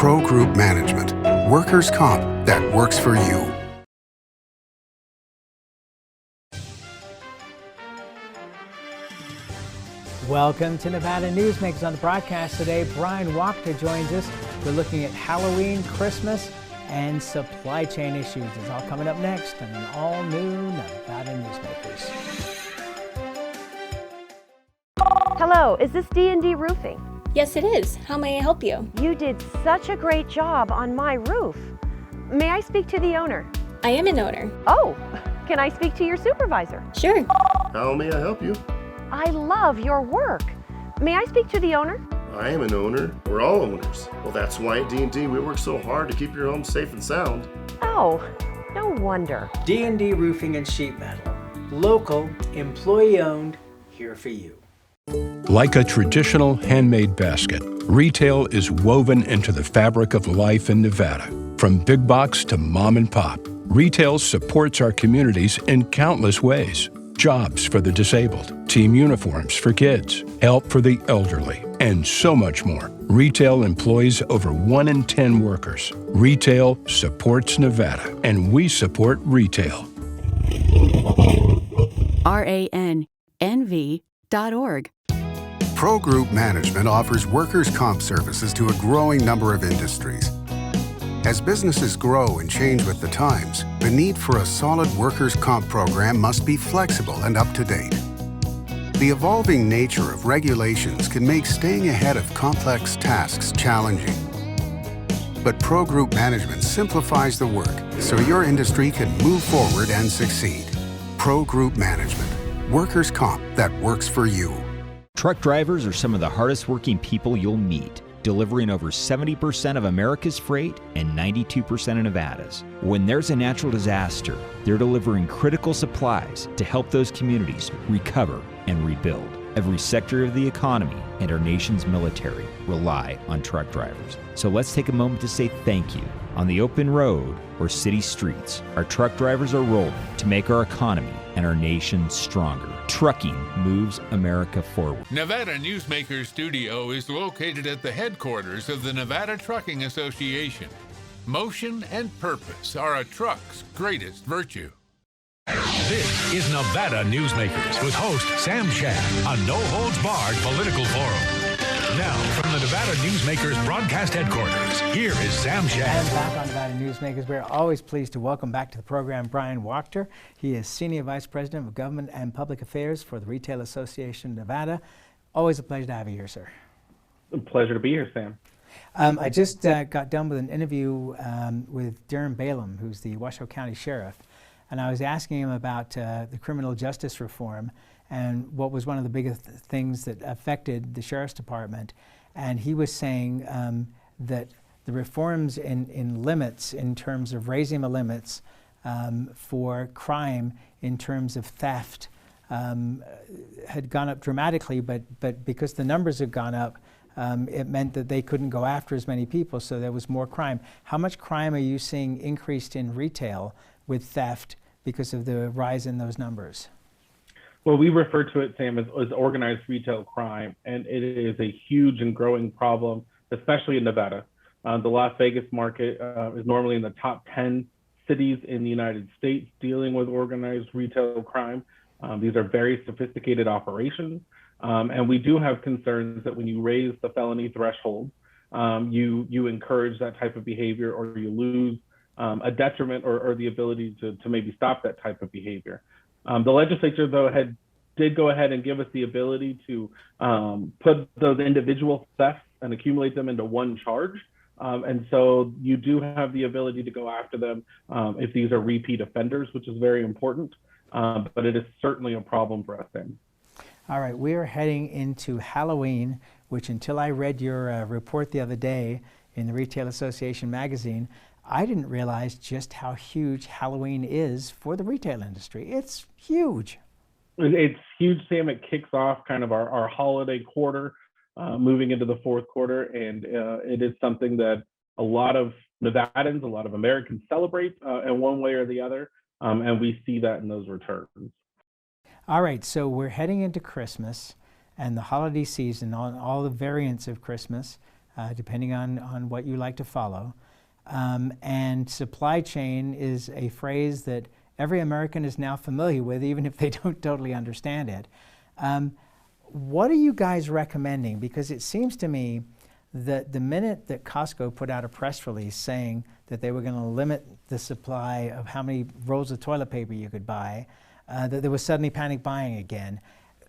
Pro Group Management, workers' comp that works for you. Welcome to Nevada Newsmakers. On the broadcast today, Bryan Wachter joins us. We're looking at Halloween, Christmas, and supply chain issues. It's all coming up next on an all-new Nevada Newsmakers. Hello, is this D&D Roofing? Yes, it is. How may I help you? You did such a great job on my roof. May I speak to the owner? I am an owner. Oh, can I speak to your supervisor? Sure. How may I help you? I love your work. May I speak to the owner? I am an owner. We're all owners. Well, that's why at D&D we work so hard to keep your home safe and sound. Oh, no wonder. D&D Roofing and Sheet Metal. Local, employee-owned, here for you. Like a traditional handmade basket, retail is woven into the fabric of life in Nevada. From big box to mom and pop, retail supports our communities in countless ways. Jobs for the disabled, team uniforms for kids, help for the elderly, and so much more. Retail employs over 1 in 10 workers. Retail supports Nevada, and we support retail. RANNV.org. Pro Group Management offers workers' comp services to a growing number of industries. As businesses grow and change with the times, the need for a solid workers' comp program must be flexible and up to date. The evolving nature of regulations can make staying ahead of complex tasks challenging. But Pro Group Management simplifies the work so your industry can move forward and succeed. Pro Group Management, workers' comp that works for you. Truck drivers are some of the hardest working people you'll meet, delivering over 70% of America's freight and 92% of Nevada's. When there's a natural disaster, they're delivering critical supplies to help those communities recover and rebuild. Every sector of the economy and our nation's military rely on truck drivers. So let's take a moment to say thank you. On the open road or city streets, our truck drivers are rolling to make our economy and our nation stronger. Trucking moves America forward. Nevada Newsmakers Studio is located at the headquarters of the Nevada Trucking Association. Motion and purpose are a truck's greatest virtue. This is Nevada Newsmakers with host Sam Shad, a no-holds-barred political forum. Now, from the Nevada Newsmakers broadcast headquarters, here is Sam Shad. And back on Nevada Newsmakers, we're always pleased to welcome back to the program Bryan Wachter. He is Senior Vice President of Government and Public Affairs for the Retail Association of Nevada. Always a pleasure to have you here, sir. A pleasure to be here, Sam. I just got done with an interview with Darren Balaam, who's the Washoe County Sheriff, and I was asking him about the criminal justice reform and what was one of the biggest things that affected the Sheriff's Department. And he was saying that the reforms in limits, in terms of raising the limits for crime in terms of theft, had gone up dramatically, but because the numbers had gone up, it meant that they couldn't go after as many people, so there was more crime. How much crime are you seeing increased in retail with theft because of the rise in those numbers? Well, we refer to it, Sam, as organized retail crime, and it is a huge and growing problem, especially in Nevada. The Las Vegas market is normally in the top 10 cities in the United States dealing with organized retail crime. These are very sophisticated operations, and we do have concerns that when you raise the felony threshold, you encourage that type of behavior, or you lose a detriment or the ability to maybe stop that type of behavior. The legislature, though, did go ahead and give us the ability to put those individual thefts and accumulate them into one charge. And so you do have the ability to go after them if these are repeat offenders, which is very important. But it is certainly a problem for us, Sam. All right, we are heading into Halloween, which until I read your report the other day in the Retail Association magazine, I didn't realize just how huge Halloween is for the retail industry. It's huge. It's huge, Sam. It kicks off kind of our holiday quarter, moving into the fourth quarter. And it is something that a lot of Nevadans, a lot of Americans celebrate in one way or the other. And we see that in those returns. All right, so we're heading into Christmas and the holiday season, on all the variants of Christmas. depending on what you like to follow. And supply chain is a phrase that every American is now familiar with, even if they don't totally understand it. What are you guys recommending? Because it seems to me that the minute that Costco put out a press release saying that they were going to limit the supply of how many rolls of toilet paper you could buy, that there was suddenly panic buying again.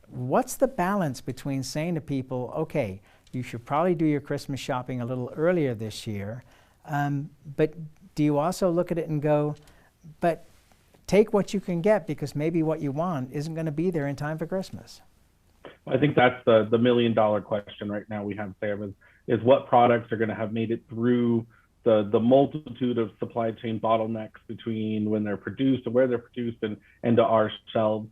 What's the balance between saying to people, okay, you should probably do your Christmas shopping a little earlier this year, but do you also look at it and go, but take what you can get because maybe what you want isn't going to be there in time for Christmas? I think that's the $1 million question right now we have, Sam, is what products are going to have made it through the multitude of supply chain bottlenecks between when they're produced and where they're produced and to our shelves.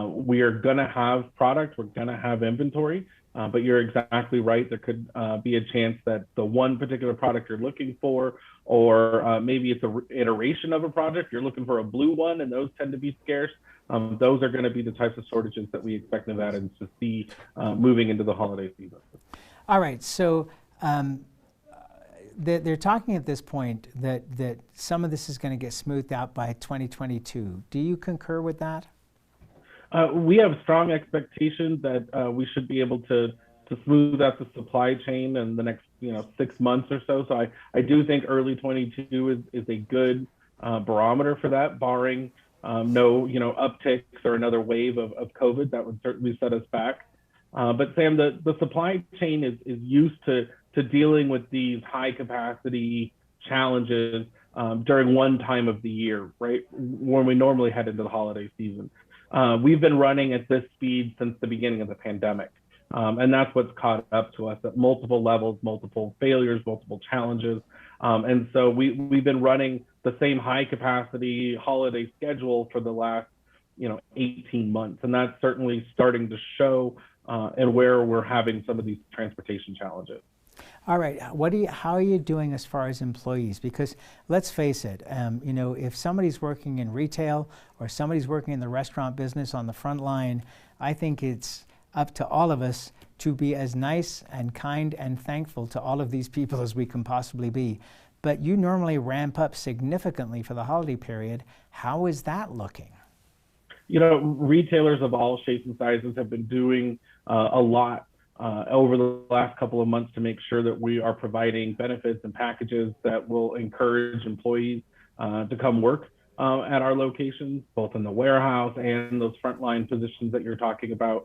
We are going to have products, we're going to have inventory, but you're exactly right. There could be a chance that the one particular product you're looking for, or maybe it's an iteration of a product, you're looking for a blue one, and those tend to be scarce. Those are going to be the types of shortages that we expect Nevadans to see moving into the holiday season. All right, so they're talking at this point that some of this is going to get smoothed out by 2022. Do you concur with that? We have strong expectations that we should be able to smooth out the supply chain in the next 6 months or so. So I do think early 22 is a good barometer for that, barring no upticks or another wave of COVID that would certainly set us back. But Sam, the supply chain is used to dealing with these high capacity challenges during one time of the year, right? When we normally head into the holiday season. We've been running at this speed since the beginning of the pandemic. And that's what's caught up to us at multiple levels, multiple failures, multiple challenges. And so we've been running the same high capacity holiday schedule for the last 18 months. And that's certainly starting to show and where we're having some of these transportation challenges. All right, how are you doing as far as employees? Because let's face it, if somebody's working in retail or somebody's working in the restaurant business on the front line, I think it's up to all of us to be as nice and kind and thankful to all of these people as we can possibly be. But you normally ramp up significantly for the holiday period. How is that looking? Retailers of all shapes and sizes have been doing a lot over the last couple of months to make sure that we are providing benefits and packages that will encourage employees to come work at our locations, both in the warehouse and those frontline positions that you're talking about,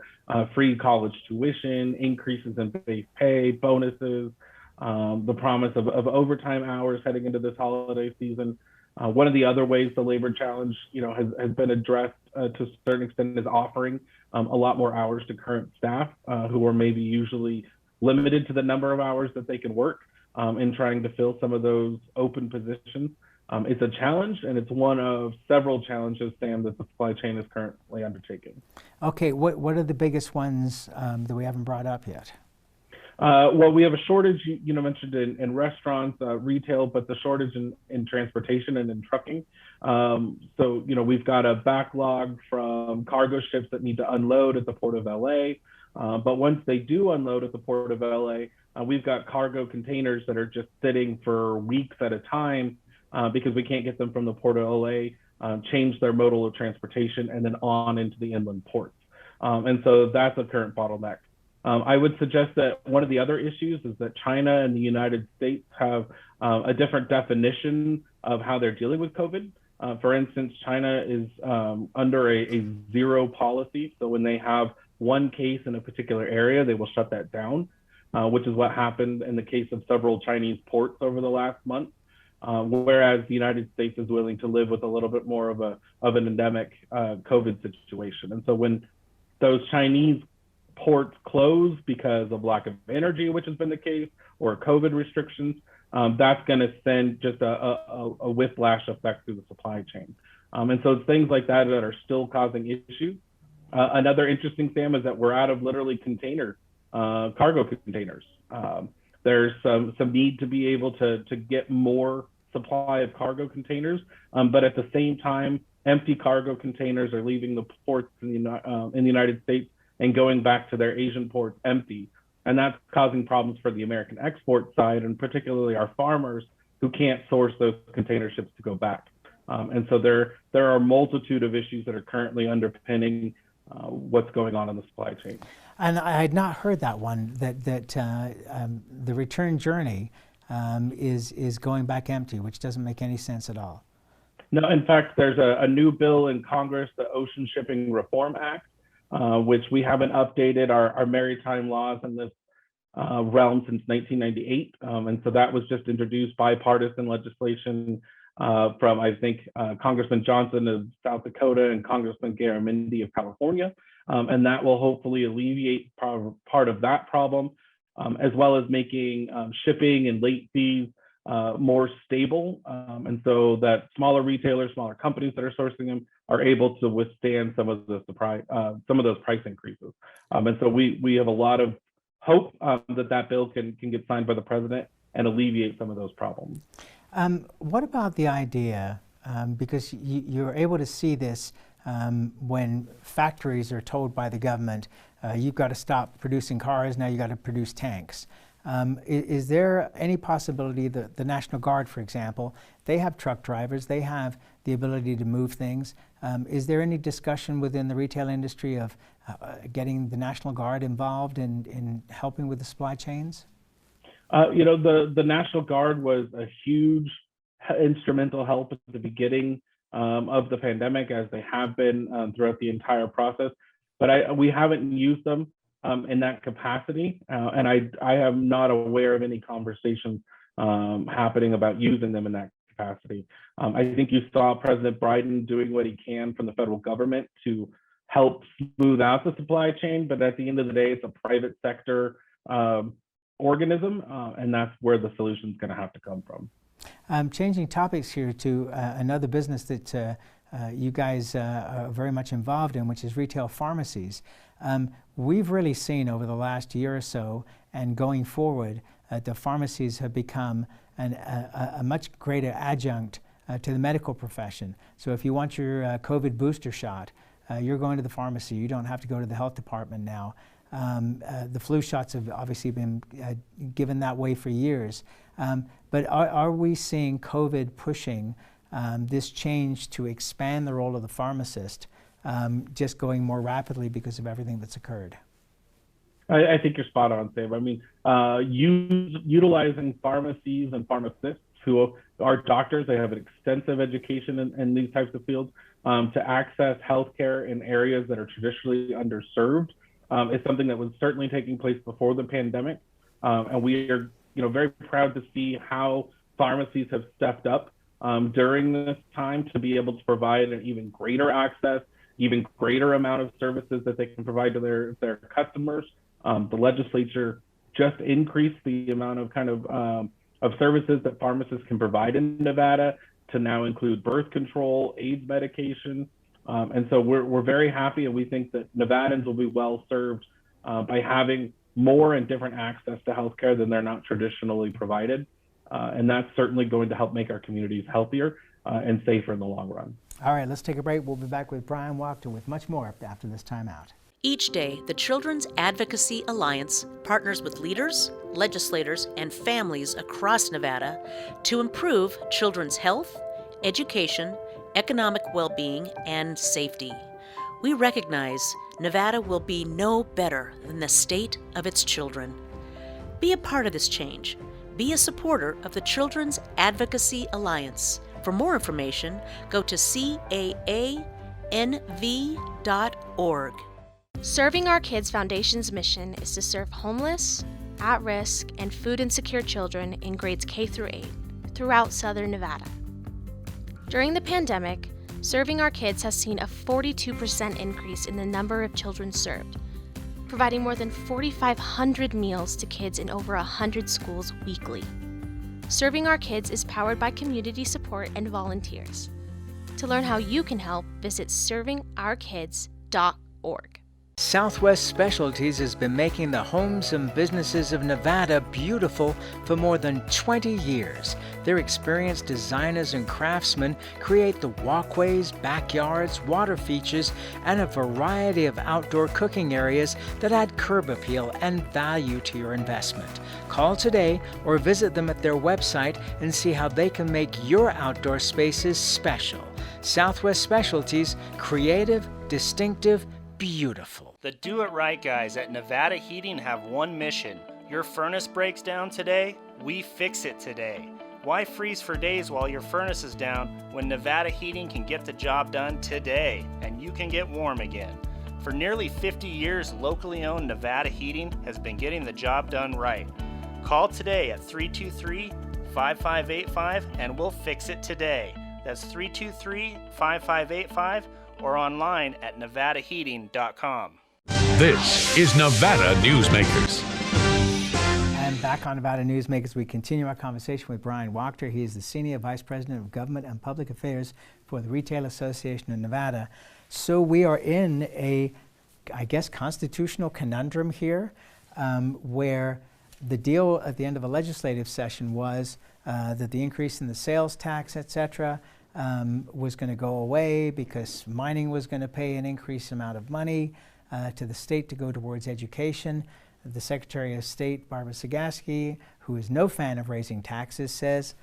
free college tuition, increases in base pay, bonuses, the promise of overtime hours heading into this holiday season. One of the other ways the labor challenge, has been addressed to a certain extent is offering a lot more hours to current staff who are maybe usually limited to the number of hours that they can work in trying to fill some of those open positions. It's a challenge, and it's one of several challenges, Sam, that the supply chain is currently undertaking. Okay, what are the biggest ones that we haven't brought up yet? Well, we have a shortage, mentioned in restaurants, retail, but the shortage in transportation and in trucking. So, we've got a backlog from cargo ships that need to unload at the Port of LA. But once they do unload at the Port of LA, we've got cargo containers that are just sitting for weeks at a time because we can't get them from the Port of LA, change their modal of transportation, and then on into the inland ports. And so that's a current bottleneck. I would suggest that one of the other issues is that China and the United States have a different definition of how they're dealing with COVID. For instance, China is under a zero policy. So when they have one case in a particular area, they will shut that down, which is what happened in the case of several Chinese ports over the last month. Whereas the United States is willing to live with a little bit more of an endemic COVID situation. And so when those Chinese ports close because of lack of energy, which has been the case, or COVID restrictions, that's going to send just a whiplash effect through the supply chain. And so it's things like that that are still causing issues. Another interesting, Sam, is that we're out of literally cargo containers. There's some need to be able to get more supply of cargo containers, but at the same time, empty cargo containers are leaving the ports in the United States and going back to their Asian ports empty. And that's causing problems for the American export side, and particularly our farmers who can't source those container ships to go back. And so there are a multitude of issues that are currently underpinning what's going on in the supply chain. And I had not heard that one, that the return journey is going back empty, which doesn't make any sense at all. No, in fact, there's a new bill in Congress, the Ocean Shipping Reform Act, which we haven't updated our maritime laws in this realm since 1998. And so that was just introduced bipartisan legislation from, I think, Congressman Johnson of South Dakota and Congressman Garamendi of California. And that will hopefully alleviate part of that problem, as well as making shipping and late fees more stable. And so that smaller retailers, smaller companies that are sourcing them are able to withstand some of those price increases. And so we have a lot of hope that bill can get signed by the president and alleviate some of those problems. What about the idea, because you're able to see this when factories are told by the government, you've got to stop producing cars, now you've got to produce tanks. Is there any possibility that the National Guard, for example, they have truck drivers, they have the ability to move things. Is there any discussion within the retail industry of getting the National Guard involved in helping with the supply chains? The National Guard was a huge instrumental help at the beginning of the pandemic, as they have been throughout the entire process. But we haven't used them in that capacity, and I am not aware of any conversations happening about using them in that capacity. I think you saw President Biden doing what he can from the federal government to help smooth out the supply chain, but at the end of the day, it's a private sector organism, and that's where the solution is going to have to come from. Changing topics here to another business that you guys are very much involved in, which is retail pharmacies. We've really seen over the last year or so, and going forward, the pharmacies have become a much greater adjunct to the medical profession. So if you want your COVID booster shot, you're going to the pharmacy. You don't have to go to the health department now. The flu shots have obviously been given that way for years. But are we seeing COVID pushing this change to expand the role of the pharmacist, just going more rapidly because of everything that's occurred? I think you're spot on, Sam. I mean, utilizing pharmacies and pharmacists who are doctors, they have an extensive education in these types of fields, to access healthcare in areas that are traditionally underserved is something that was certainly taking place before the pandemic. And we are very proud to see how pharmacies have stepped up during this time to be able to provide an even greater access, even greater amount of services that they can provide to their customers. The legislature just increased the amount of services that pharmacists can provide in Nevada to now include birth control, AIDS medication. And so we're very happy, and we think that Nevadans will be well served by having more and different access to healthcare than they're not traditionally provided. And that's certainly going to help make our communities healthier and safer in the long run. All right, let's take a break. We'll be back with Bryan Wachter with much more after this time out. Each day, the Children's Advocacy Alliance partners with leaders, legislators, and families across Nevada to improve children's health, education, economic well-being, and safety. We recognize Nevada will be no better than the state of its children. Be a part of this change. Be a supporter of the Children's Advocacy Alliance. For more information, go to caanv.org. Serving Our Kids Foundation's mission is to serve homeless, at-risk, and food insecure children in grades K through 8 throughout Southern Nevada. During the pandemic, Serving Our Kids has seen a 42% increase in the number of children served, providing more than 4,500 meals to kids in over 100 schools weekly. Serving Our Kids is powered by community support and volunteers. To learn how you can help, visit servingourkids.org. Southwest Specialties has been making the homes and businesses of Nevada beautiful for more than 20 years. Their experienced designers and craftsmen create the walkways, backyards, water features, and a variety of outdoor cooking areas that add curb appeal and value to your investment. Call today or visit them at their website and see how they can make your outdoor spaces special. Southwest Specialties, creative, distinctive, beautiful. The Do It Right guys at Nevada Heating have one mission. Your furnace breaks down today, we fix it today. Why freeze for days while your furnace is down when Nevada Heating can get the job done today and you can get warm again? For nearly 50 years, locally owned Nevada Heating has been getting the job done right. Call today at 323-5585 and we'll fix it today. That's 323-5585 or online at nevadaheating.com. This is Nevada Newsmakers. And back on Nevada Newsmakers, we continue our conversation with Bryan Wachter. He is the Senior Vice President of Government and Public Affairs for the Retail Association of Nevada. So we are in a, I guess, constitutional conundrum here, where the deal at the end of a legislative session was that the increase in the sales tax, et cetera, was going to go away because mining was going to pay an increased amount of money to the state to go towards education. The Secretary of State, Barbara Sagaski, who is no fan of raising taxes, says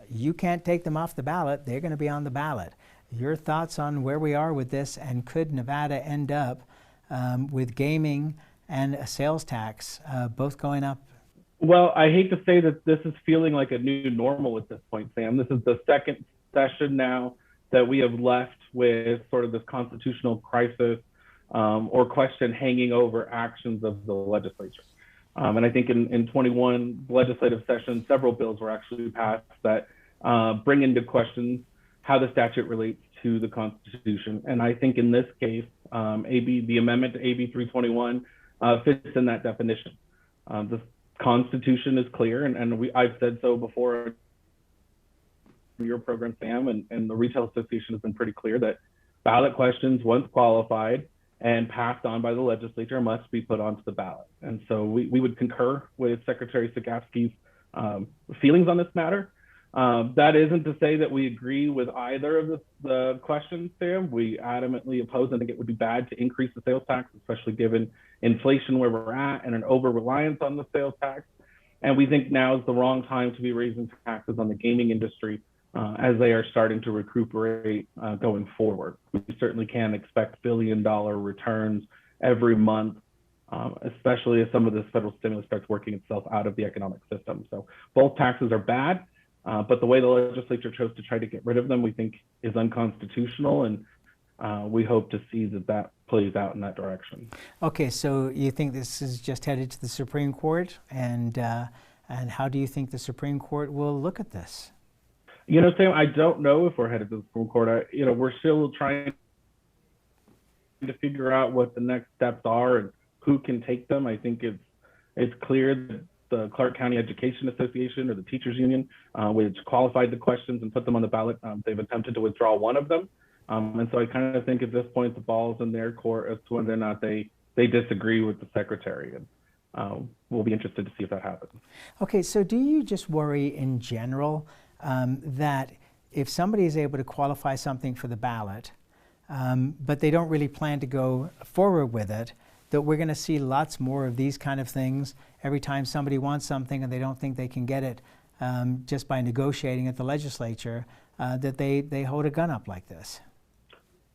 you can't take them off the ballot. They're going to be on the ballot. Your thoughts on where we are with this, and could Nevada end up with gaming and a sales tax both going up? Well, I hate to say that this is feeling like a new normal at this point, Sam. This is the second session now that we have left with sort of this constitutional crisis or question hanging over actions of the legislature. And I think in 21 legislative sessions, several bills were actually passed that bring into question how the statute relates to the Constitution. And I think in this case, the amendment to AB 321 fits in that definition. The Constitution is clear, and I've said so before in your program, Sam, and the Retail Association has been pretty clear that ballot questions, once qualified and passed on by the legislature, must be put onto the ballot. And so we would concur with Secretary Sagaski's feelings on this matter. That isn't to say that we agree with either of the questions, Sam. We adamantly oppose and think it would be bad to increase the sales tax, especially given inflation where we're at and an over-reliance on the sales tax. And we think now is the wrong time to be raising taxes on the gaming industry as they are starting to recuperate going forward. We certainly can expect billion-dollar returns every month, especially as some of this federal stimulus starts working itself out of the economic system. So both taxes are bad, but the way the legislature chose to try to get rid of them, we think is unconstitutional, and we hope to see that plays out in that direction. Okay, so you think this is just headed to the Supreme Court, and how do you think the Supreme Court will look at this? You know, Sam, I don't know if we're headed to the Supreme Court. We're still trying to figure out what the next steps are and who can take them. I think it's clear that the Clark County Education Association, or the teachers union, which qualified the questions and put them on the ballot, they've attempted to withdraw one of them. And so I kind of think at this point the ball's in their court as to whether or not they disagree with the secretary. And we'll be interested to see if that happens. Okay, so do you just worry in general that if somebody is able to qualify something for the ballot, but they don't really plan to go forward with it, that we're going to see lots more of these kind of things every time somebody wants something and they don't think they can get it just by negotiating at the legislature, that they hold a gun up like this?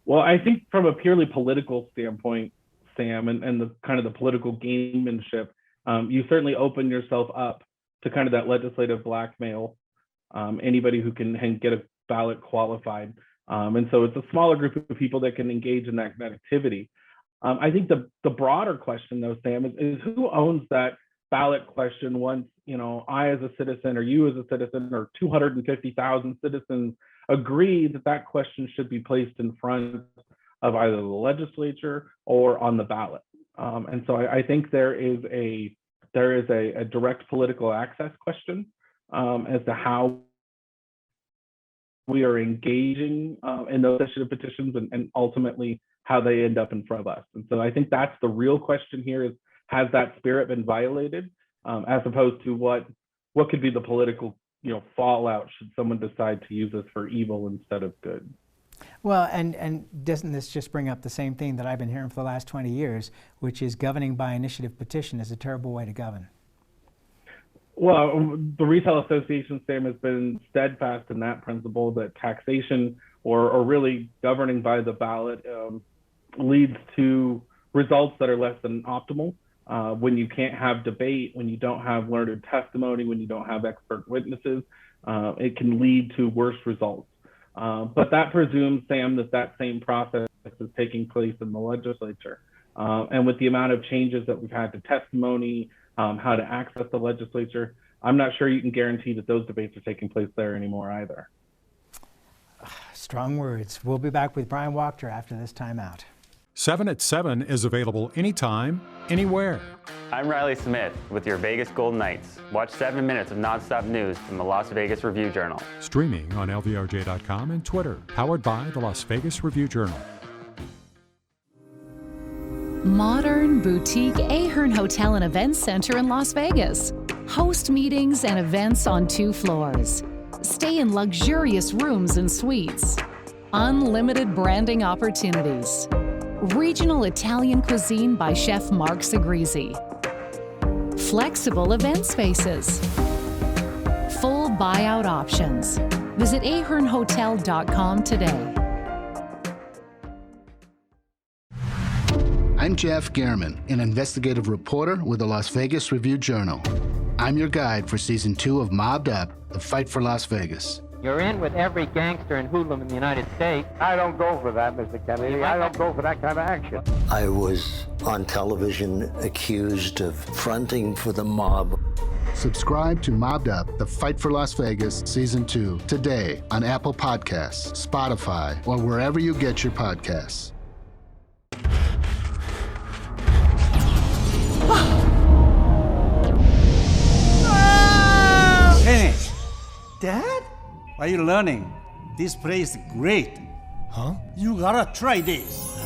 Well, I think from a purely political standpoint, Sam, and the kind of the political gamemanship, you certainly open yourself up to kind of that legislative blackmail. Anybody who can get a ballot qualified. And so it's a smaller group of people that can engage in that activity. I think the broader question, though, Sam, is who owns that ballot question once, I as a citizen, or you as a citizen, or 250,000 citizens agree that question should be placed in front of either the legislature or on the ballot. And so I think there is a direct political access question as to how we are engaging in those legislative petitions and ultimately how they end up in front of us. And so I think that's the real question here is, has that spirit been violated, as opposed to what could be the political fallout should someone decide to use this for evil instead of good. Well, and doesn't this just bring up the same thing that I've been hearing for the last 20 years, which is governing by initiative petition is a terrible way to govern? Well, the Retail Association, Sam, has been steadfast in that principle that taxation or really governing by the ballot leads to results that are less than optimal. When you can't have debate, when you don't have learned testimony, when you don't have expert witnesses, it can lead to worse results. But that presumes, Sam, that same process is taking place in the legislature. And with the amount of changes that we've had to testimony, how to access the legislature, I'm not sure you can guarantee that those debates are taking place there anymore either. Strong words. We'll be back with Bryan Wachter after this timeout. 7 at 7 is available anytime, anywhere. I'm Riley Smith with your Vegas Golden Knights. Watch 7 minutes of nonstop news from the Las Vegas Review-Journal. Streaming on LVRJ.com and Twitter. Powered by the Las Vegas Review-Journal. Modern boutique Ahern Hotel and Events Center in Las Vegas. Host meetings and events on 2 floors. Stay in luxurious rooms and suites. Unlimited branding opportunities. Regional Italian cuisine by Chef Mark Segrisi. Flexible event spaces. Full buyout options. Visit ahernhotel.com today. I'm Jeff Gehrman, an investigative reporter with the Las Vegas Review-Journal. I'm your guide for Season 2 of Mobbed Up, The Fight for Las Vegas. You're in with every gangster and hoodlum in the United States. I don't go for that, Mr. Kennedy. I don't go for that kind of action. I was on television accused of fronting for the mob. Subscribe to Mobbed Up, The Fight for Las Vegas, Season 2, today on Apple Podcasts, Spotify, or wherever you get your podcasts. Hey, Dad? Are you learning? This place is great. Huh? You gotta try this.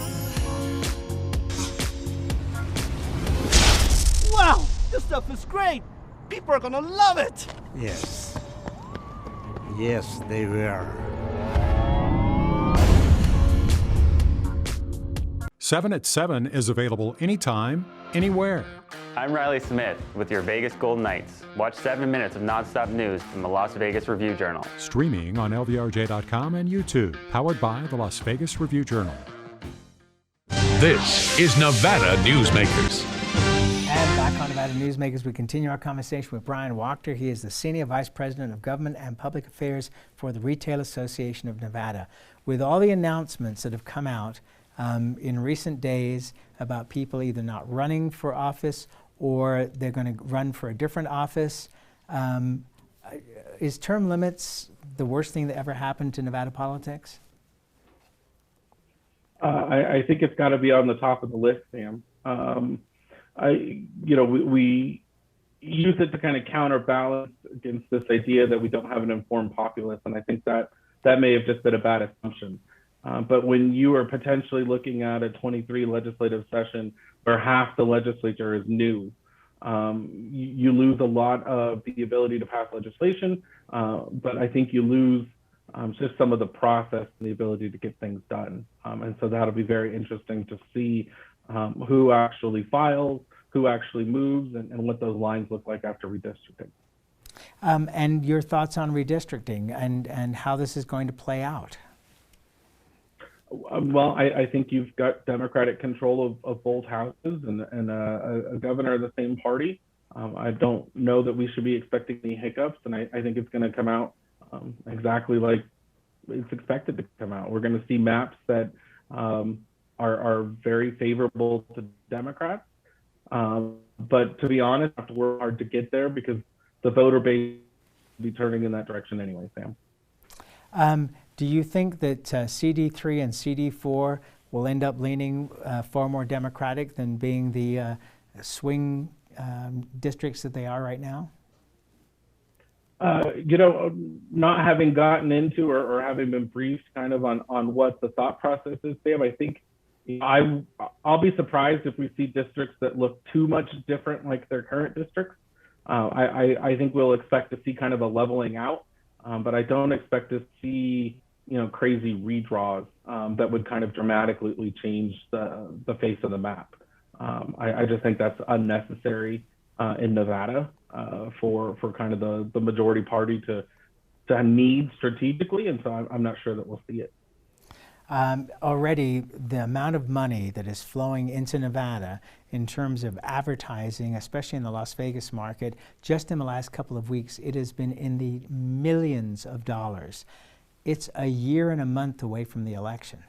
Wow, this stuff is great. People are gonna love it. Yes. Yes, they will. 7 at 7 is available anytime, anywhere. I'm Riley Smith with your Vegas Golden Knights. Watch 7 minutes of nonstop news from the Las Vegas Review-Journal. Streaming on LVRJ.com and YouTube. Powered by the Las Vegas Review-Journal. This is Nevada Newsmakers. And back on Nevada Newsmakers, we continue our conversation with Bryan Wachter. He is the Senior Vice President of Government and Public Affairs for the Retail Association of Nevada. With all the announcements that have come out in recent days about people either not running for office or they're going to run for a different office, is term limits the worst thing that ever happened to Nevada politics? I think it's got to be on the top of the list, Sam. We use it to kind of counterbalance against this idea that we don't have an informed populace, and I think that may have just been a bad assumption. But when you are potentially looking at a 23 legislative session where half the legislature is new, you lose a lot of the ability to pass legislation, but I think you lose just some of the process and the ability to get things done. And so that'll be very interesting to see who actually files, who actually moves, and what those lines look like after redistricting. And your thoughts on redistricting and how this is going to play out? Well, I think you've got Democratic control of both houses and a governor of the same party. I don't know that we should be expecting any hiccups, and I think it's going to come out exactly like it's expected to come out. We're going to see maps that are very favorable to Democrats. But to be honest, I have to work hard to get there because the voter base will be turning in that direction anyway, Sam. Do you think that CD3 and CD4 will end up leaning far more Democratic than being the swing districts that they are right now? Not having gotten into or having been briefed kind of on what the thought process is, Sam, I think I'll be surprised if we see districts that look too much different like their current districts. I think we'll expect to see kind of a leveling out, but I don't expect to see crazy redraws that would kind of dramatically change the face of the map. I just think that's unnecessary in Nevada for kind of the majority party to need strategically, and so I'm not sure that we'll see it. Already, the amount of money that is flowing into Nevada in terms of advertising, especially in the Las Vegas market, just in the last couple of weeks, it has been in the millions of dollars. It's a year and a month away from the election.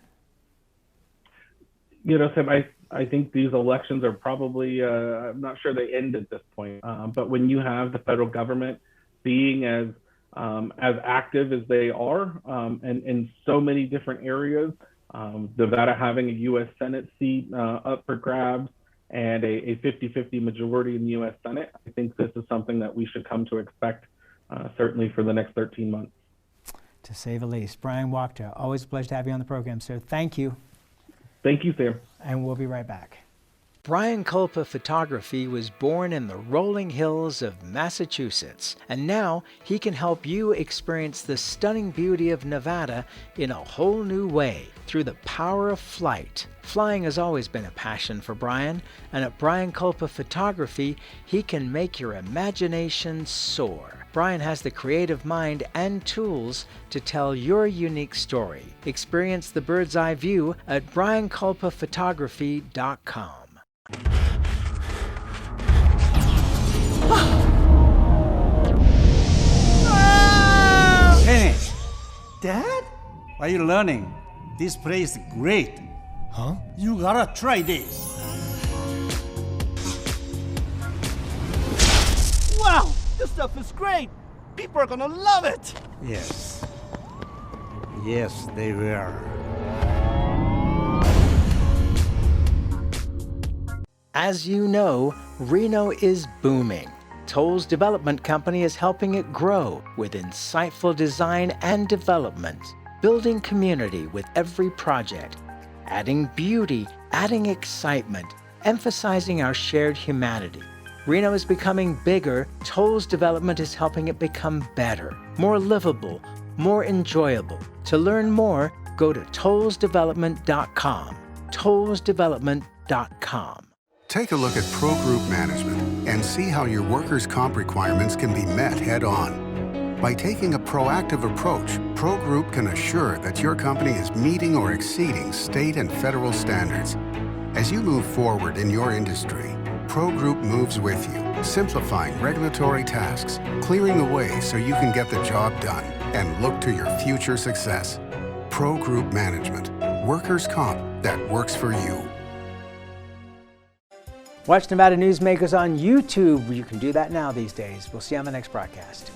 Sam, I think these elections are probably, I'm not sure they end at this point, but when you have the federal government being as active as they are in so many different areas, Nevada having a U.S. Senate seat up for grabs and a 50-50 majority in the U.S. Senate, I think this is something that we should come to expect certainly for the next 13 months. To say the least. Bryan Wachter, always a pleasure to have you on the program, sir. Thank you. Thank you, Sam. And we'll be right back. Brian Culpa Photography was born in the rolling hills of Massachusetts, and now he can help you experience the stunning beauty of Nevada in a whole new way through the power of flight. Flying has always been a passion for Brian, and at Brian Culpa Photography, he can make your imagination soar. Brian has the creative mind and tools to tell your unique story. Experience the bird's eye view at brianculpaphotography.com. Hey, Dad? What are you learning? This place is great. Huh? You gotta try this. Wow, this stuff is great. People are gonna love it. Yes. Yes, they will. As you know, Reno is booming. Toll's development company is helping it grow with insightful design and development, building community with every project, adding beauty, adding excitement, emphasizing our shared humanity. Reno is becoming bigger. Toll's development is helping it become better, more livable, more enjoyable. To learn more, go to tollsdevelopment.com. tollsdevelopment.com. Take a look at Pro Group Management and see how your workers' comp requirements can be met head-on. By taking a proactive approach, Pro Group can assure that your company is meeting or exceeding state and federal standards. As you move forward in your industry, Pro Group moves with you, simplifying regulatory tasks, clearing the way so you can get the job done and look to your future success. Pro Group Management, workers' comp that works for you. Watch Nevada Newsmakers on YouTube. You can do that now these days. We'll see you on the next broadcast.